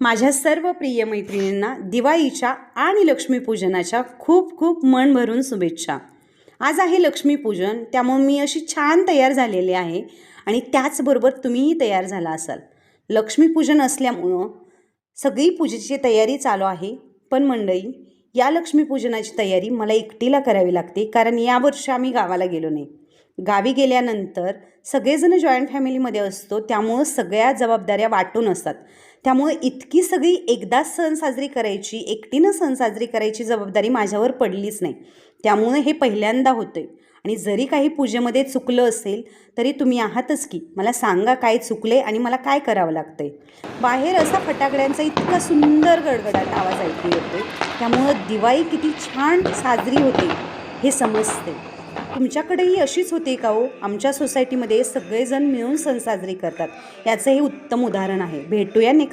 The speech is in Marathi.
माझ्या सर्व प्रिय मैत्रिणींना दिवाळीच्या आणि लक्ष्मीपूजनाच्या खूप खूप मन भरून शुभेच्छा। आज आहे लक्ष्मीपूजन, त्यामुळे मी अशी छान तयार झालेली आहे आणि त्याचबरोबर तुम्हीही तयार झाला असाल। लक्ष्मीपूजन असल्यामुळं सगळी पूजेची तयारी चालू आहे, पण मंडळी या लक्ष्मीपूजनाची तयारी मला एकटीला करावी लागते, कारण यावर्षी आम्ही गावाला गेलो नाही। गावी गेल्यानंतर सगळेजण जॉईंट फॅमिलीमध्ये असतो, त्यामुळे सगळ्या जबाबदाऱ्या वाटून असतात। त्यामुळे इतकी सगळी एकदाच सण साजरी करायची, एकटीनं सण साजरी करायची जबाबदारी माझ्यावर पडलीच नाही। त्यामुळे हे पहिल्यांदा होतंय आणि जरी काही पूजेमध्ये चुकलं असेल तरी तुम्ही आहातच की, मला सांगा काय चुकले आणि मला काय करावं लागतंय। बाहेर असा फटाकड्यांचा इतका सुंदर गडगडाट आवाज ऐकू येतोय, त्यामुळं दिवाळी किती छान साजरी होते हे समजते। तुमच्याकडेही अशीच होते का हो? आमच्या सोसायटीमध्ये सगळेजण मिळून सण साजरी करतात, याचं हे उत्तम उदाहरण आहे। भेटूया नेक्स्ट